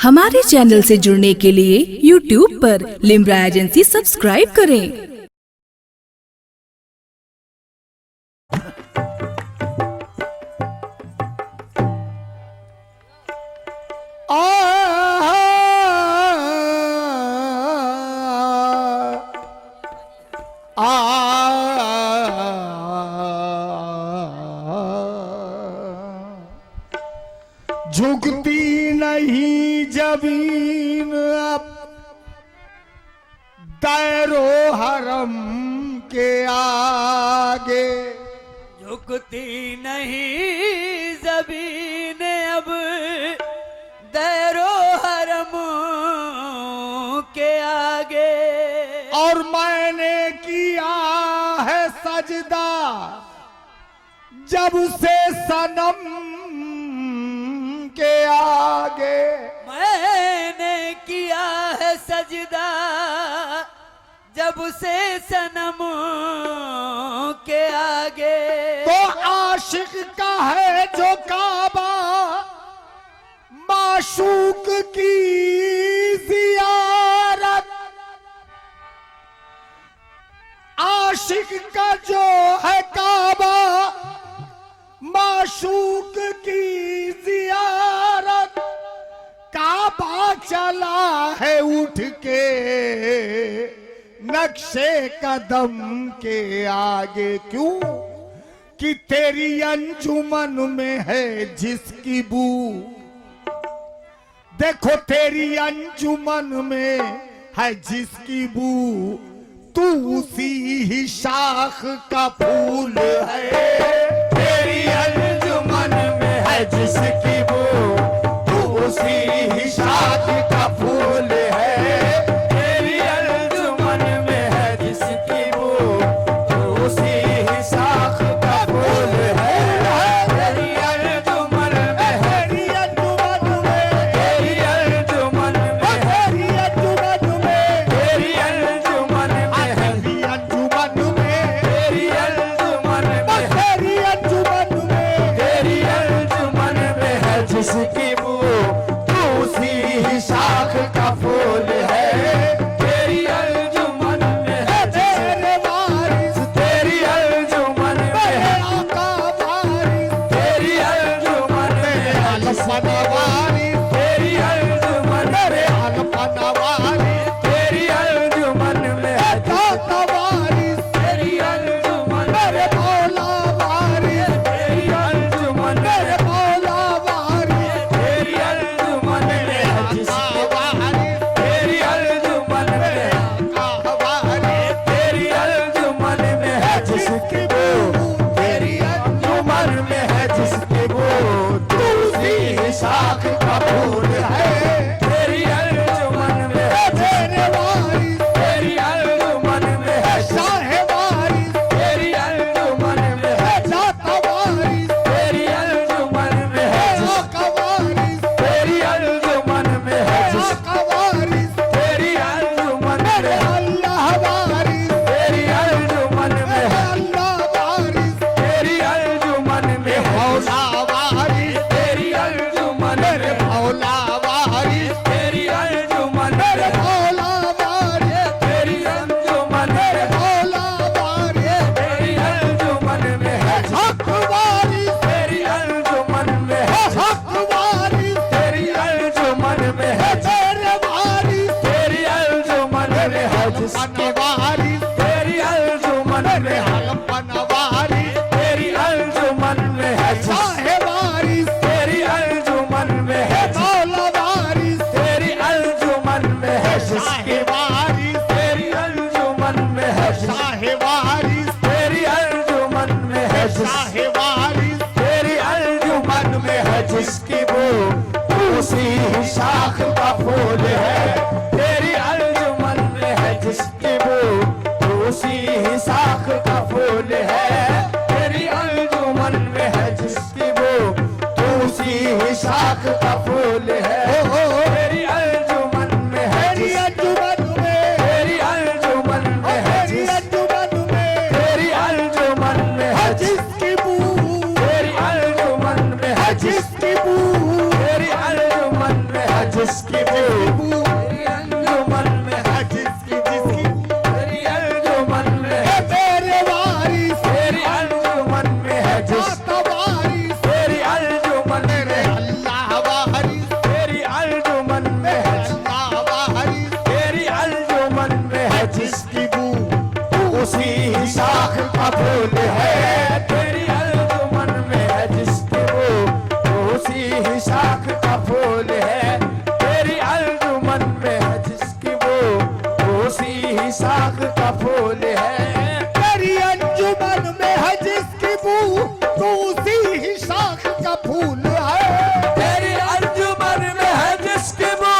हमारे चैनल से जुड़ने के लिए YouTube पर लिम्रा एजेंसी सब्सक्राइब करें। झुकती नहीं जमीन अब दैरो हरम के आगे, झुकती नहीं जमीन अब दैरो हरम के आगे। और मैंने किया है सजदा जब से सनम के आगे, मैंने किया है सजदा जब से सनम के आगे। तो आशिक का है जो काबा माशूक की जियारत, आशिक का जो है काबा माशूक की जियारत, काबा चला है उठ के नक्शे कदम के आगे। क्यों कि तेरी अंजुमन में है जिसकी बू, देखो तेरी अंजुमन में है जिसकी बू, तू उसी ही शाख का फूल है। तेरी अंजुमन में है जिसकी बू, तू उसी ही शाख का फूल है। तेरी अंजुमन में है जिसकी बू, तू उसी ही शाख का फूल है। तेरी अंजुमन में है, तेरी अंजुमन में, तेरी अंजुमन में, तेरी अंजुमन में, तेरी अंजुमन में है, तेरी अंजुमन में, तेरी अंजुमन में, तेरी अंजुमन में, तेरी अंजुमन में है जिसकी बू, तू उसी ही शाख का फूल है। तेरी अंजुमन में है तेरे वारिस, तेरी अंजुमन में है आका वारिस, तेरी अंजुमन में है अलफना वारिस, तेरी अंजुमन में अलफना वारिस, तेरी अंजुमन में है दाता वारिस, तेरी अंजुमन मेरे मौला वारिस, तेरी अंजुमन मेरे मौला वारिस, तेरी अंजुमन में है जिसकी वारिस, तेरी अंजुमन में है आका वारिस, तेरी अंजुमन में है जिसकी बू, तेरी अंजुमन में है जिसकी बू, तू उसी शाख का फूल है। तेरी अंजुमन में है तेरे वारिस, तेरी अंजुमन में है शाह वारिस, तेरी अंजुमन में है दाता वारिस, तेरी अंजुमन में है आका वारिस, तेरी अंजुमन में है आका वारिस, तेरी अंजुमन में अल्लाह वारिस, तेरी अंजुमन में है अल्लाह वारिस, तेरी अंजुमन में मौला वारिस, तेरी अंजुमन में मौला वारिस, तेरी अंजुमन में मौला वारिस, तेरी अंजुमन में मौला वारिस, तेरी अंजुमन में है हक वारिस, तेरी अंजुमन में है हक वारिस, तेरी अंजुमन में है तेरे वारिस, तेरी अंजुमन में है जिसकी वारिस, तेरी अंजुमन में अलपन वारिस, तेरी अंजुमन में है शाह वारिस, तेरी अंजुमन में है मौला वारिस, तेरी अंजुमन में है जिसकी वारिस, तेरी अंजुमन में है शाह वारिस, तेरी अंजुमन में है शाह वारिस, तेरी अंजुमन में है जिसकी बू, तू उसी ही शाख का फूल है। तेरी अंजुमन में है जिसकी बू, तू उसी ही शाख का फूल है। तेरी अंजुमन में है जिसकी बू, तू उसी ही शाख का फूल है। तेरी अंजुमन में है, तेरी अंजुमन में, तेरी अंजुमन में है, तेरी अंजुमन में, तेरी अंजुमन में है जिसकी बू, तेरी अंजुमन में है जिसकी बू, तेरी अंजुमन में है जिस जिसकी बू तेरी अंजुमन में है, जिसकी जिसकी तेरी अंजुमन में है, मेरे वारिस तेरी अंजुमन में है, जिस वारिस तेरी अंजुमन में है, अल्लाह वारिस तेरी अंजुमन में है, अल्लाह वारिस तेरी अंजुमन में है, जिसकी बू उसी ही शाख का फूल है। तेरी अंजुमन में है जिसकी वो उसी ही शाख का फूल है। तेरी अंजुमन में है जिसकी वो उसी ही शाख का फूल है। तेरी अंजुमन में है जिसकी बू तो उसी ही शाख का फूल है। तेरी अंजुमन में है जिसकी वो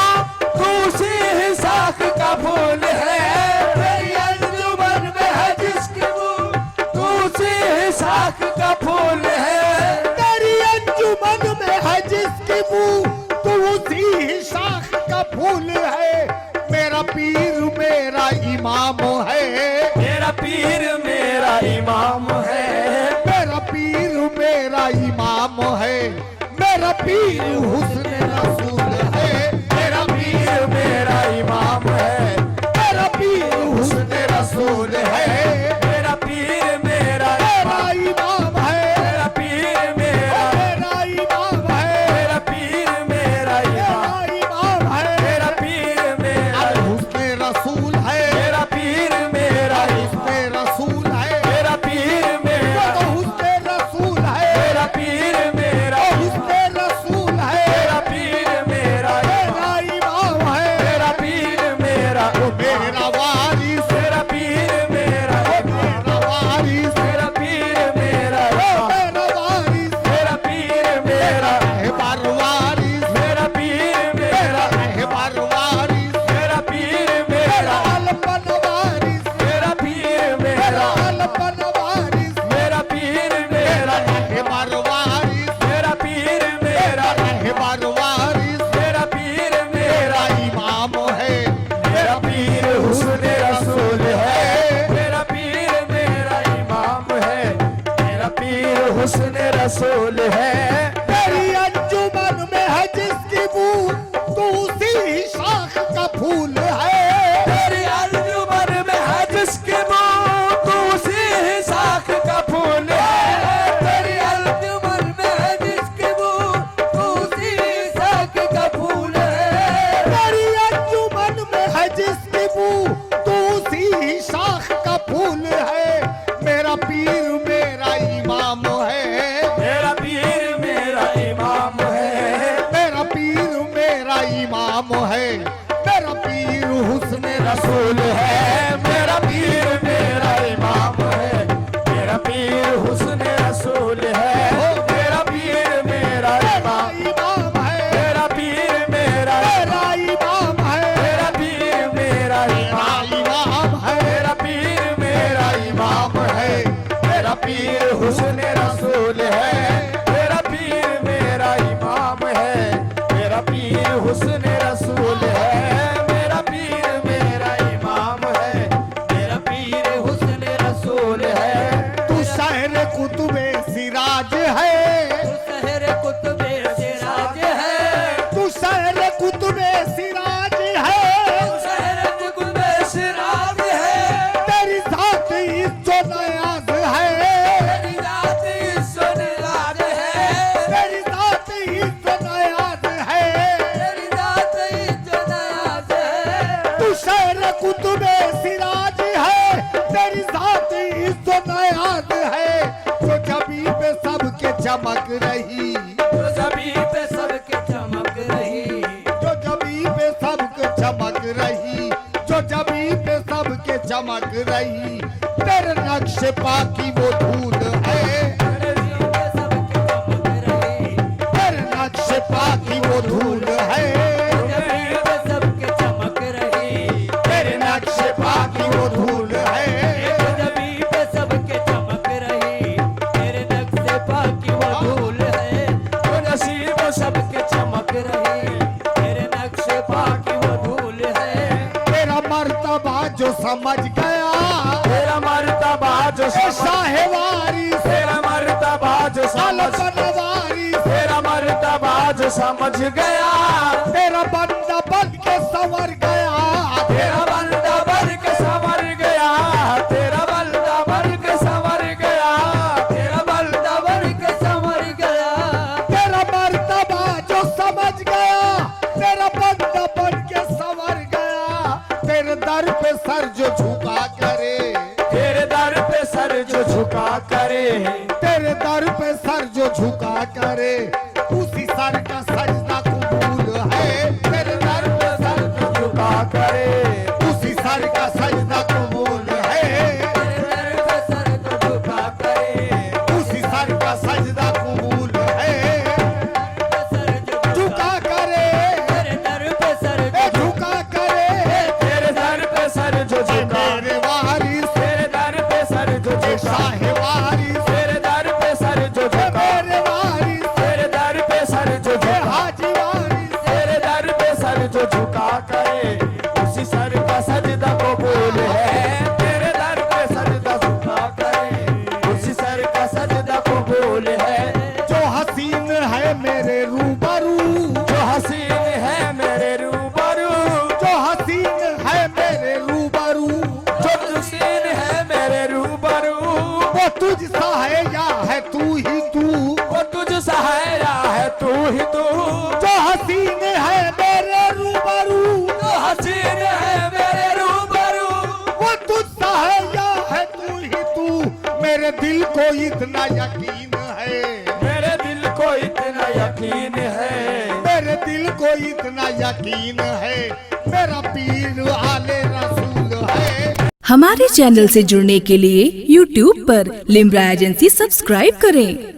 उसी ही शाख का फूल है। तेरी अंजुमन में है जिसकी वो उसी ही शाख का फूल है। तेरी अंजुमन में है जिसकी बू तो उसी ही शाख का फूल है। मेरा पीर मेरा इमाम है, मेरा पीर मेरा इमाम है। मेरा पीर मेरा इमाम है। मेरा पीर हुस्न रसूल है। मेरा पीर मेरा इमाम है। मेरा पीर हुस्न रसूल है। मेरा पीर मेरा इमाम है। मेरा पीर मेरा मेरा इमाम है। मेरा पीर मेरा इमाम इमाम है। मेरा पीर मेरा हुस्न रसूल है। मेरा पीर मेरा हुस्न रसूल है। मेरा पीर मेरा तो हुस्न रसूल है। मेरा पीर मेरा हुस्न रसूल है। मेरा पीर मेरा मेरा इमाम है। मेरा पीर मेरा मेरा वारिस मेरा पीर मेरा मेरा वारिस मेरा पीर मेरा मेरा वारिस मेरा पीर मेरा रहबर वारिस मेरा पीर मेरा रहबर वारिस मेरा पीर मेरा अलपन वारिस मेरा पीर मेरा अलपन वारिस मेरा पीर मेरा रहबर वारिस मेरा पीर मेरा रहबर वारिस मेरा पीर मेरा इमाम है। मेरा पीर हुस्न रसूल है। मेरा पीर मेरा इमाम है। मेरा पीर हुस्न रसूल है। तेरी अंजुमन में है जिसकी बू तो उसी ही शाख का फूल है। तेरी अंजुमन में है जिसकी वो उसी ही शाख का फूल है। तेरी अंजुमन में है जिसकी वो उसी ही शाख का फूल है। तेरी अंजुमन में है जिसकी बू तो उसी ही शाख का फूल है। मेरा पीर मेरा इमाम है। मेरा पीर मेरा इमाम है। मेरा पीर मेरा इमाम है। मेरा पीर हुस्न रसूल है। मेरा पीर मेरा इमाम है। मेरा पीर हुस्न रसूल है। मेरा पीर मेरा इमाम इमाम है। मेरा पीर मेरा मेरा इमाम है। मेरा पीर मेरा इमाम इमाम है। मेरा पीर मेरा इमाम है। मेरा पीर हुस्न रसूल है। मेरा पीर मेरा इमाम है। मेरा पीर हुस्न रसूल है। मेरा पीर मेरा इमाम है। मेरा पीर हुस्न रसूल है। तू शहर कुतुबे सिराज है। शहर कुतुबे सिराज है। तू शहर कुतुबे सिराज है। शहर कुतुबे सिराज है। तेरी जात इज्जत नयाज है। तेरी जात सुनलाज है। तेरी जात इज्जत नयाज है। तेरी जात जुनाज है। तू शहर कुतुबे सिराज है। तेरी जात इज्जत नयाज है। जो जबी पे सबके चमक रही, जो जबी पे सबके चमक रही। जो जबी पे सबके चमक रही, जो जबी पे सबके चमक रही। तेरे नक्श पाकी वो धूल है। तेरे जबी पे सबके चमक रही। तेरे नक्श पाकी वो धूल है। जबी पे सबके चमक रही। तेरे नक्श पाकी वो धूल है। जबी पे सबके चमक रही। तेरे नक्शे पाकी वो धूल है। तो नसीब सबके चमक रही। तेरे नक्शे पाकी वो धूल है। तेरा मर्तबा जो समझ गया, तेरा मर्तबा जो साहेवारी तेरा मर्तबा जो समझ अलपनवारी तेरा मर्तबा जो समझ गया। तेरा बंदा संवर गया, तेरा बंदा बन के संवर गया, तेरा बंदा बन के संवर गया, तेरा बंदा बन के संवर गया, तेरा मर्तबा जो समझ गया, तेरा बंदा बन के संवर गया, तेरे दर पे सर जो झुका करे, तेरे दर पे सर जो झुका करे, तेरे दर पे सर जो झुका करे, उसी सर का सजदा कबूल है। तेरे दर पे सर जो झुका करे, उसी सर का सजदा कबूल है, तेरे दर पे सर जो झुका करे, उसी सर का सजदा कबूल है। सर जो झुका करे, तेरे दर पे सर ए झुका करे, तेरे दर पे सर जो झुका, मेरे वारिस, तेरे दर पे सर जो झुका, शाह वारिस, तेरे दर पे सर जो झुका, मेरे वारिस, तेरे दर पे सर जो झुका, हाजी वारिस, तेरे दर पे सर जो झुका करे, उसी सर का सजदा कबूल है। तेरे दर पे सजदा झुका करे, उसी सर का सजदा कबूल है। जो हसीन है मेरे रूबरू, जो हसीन है मेरे रूबरू, जो हसीन है मेरे रूबरू, जो हसीन है मेरे रूबरू, वो तुझसा है या है तू ही तू, वो तुझ सहारा है तू ही तू, जो हसीन है मेरे रूबरू, जो हसीन है मेरे रूबरू, वो तुझसा है या है तू ही तू। मेरे दिल को इतना यकीन है, मेरे दिल को इतना यकीन है, मेरे दिल को इतना यकीन है, मेरा पीर आले रसूल है। हमारे चैनल से जुड़ने के लिए YouTube पर लिम्रा एजेंसी सब्सक्राइब करें।